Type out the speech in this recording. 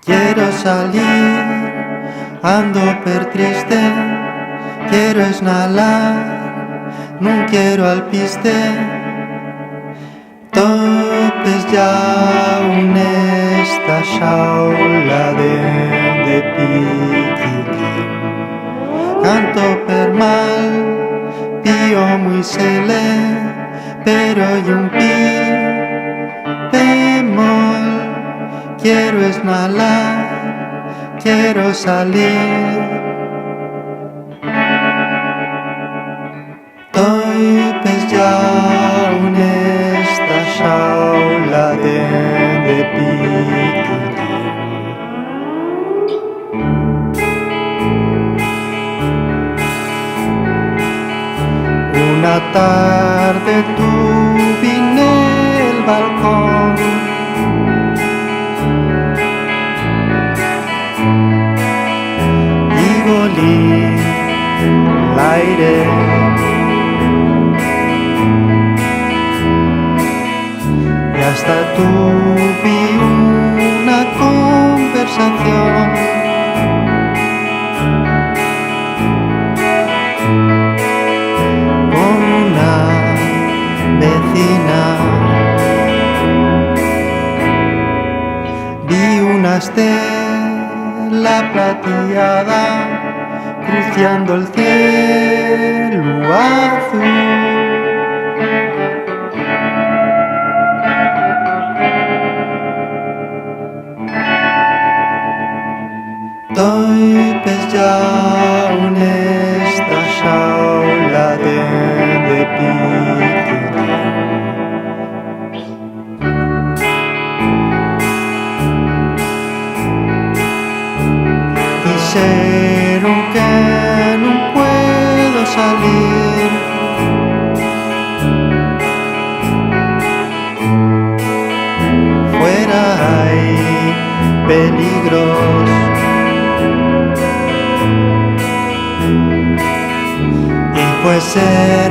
Quiero salir, ando per triste, quiero esnalar, non quiero alpiste. Topes ya esta xaula de piquique. Canto per mal, pío muy sele, pero y un pi bemol. Quiero esnalar, quiero salir. Topes ya esta xaula de piquique. Una tarde tuve en el balcón y volí el aire. Y hasta tuve una conversación con una vecina. Vi una estela plateada cruciando el cielo azul. Topes ya esta xaula de piquique. Dijeron que no puedo salir, fuera hay peligros. Y puede ser